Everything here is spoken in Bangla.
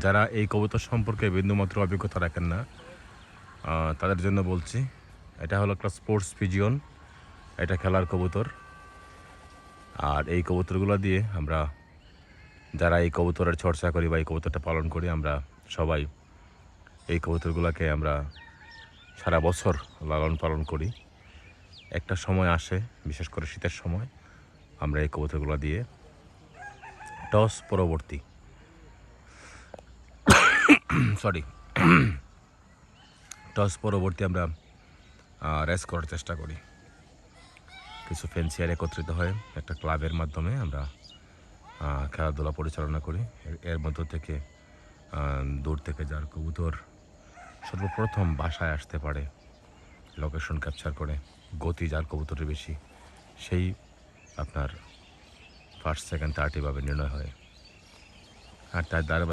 যারা এই কবুতর সম্পর্কে বিন্দুমাত্র অভিজ্ঞতা রাখেন না তাদের জন্য বলছি, এটা হলো একটা স্পোর্টস পিজিয়ন, এটা খেলার কবুতর। আর এই কবুতরগুলো দিয়ে আমরা যারা এই কবুতরের চর্চা করি বা এই কবুতরটা পালন করি, আমরা সবাই এই কবুতরগুলোকে আমরা সারা বছর লালন পালন করি। একটা সময় আসে, বিশেষ করে শীতের সময়, আমরা এই কবুতরগুলো দিয়ে টস পরবর্তী টস পরবর্তী আমরা রেস করার চেষ্টা করি। কিছু ফ্যান্সিয়ার একত্রিত হয়ে একটা ক্লাবের মাধ্যমে আমরা খেলাধুলা পরিচালনা করি। এর মধ্য থেকে দূর থেকে যার কবুতর সর্বপ্রথম বাসায় আসতে পারে, লোকেশন ক্যাপচার করে, গতি যার কবুতরের বেশি, সেই আপনার ফার্স্ট সেকেন্ড থার্ড এভাবে নির্ণয় হয়। আর তার দ্বারা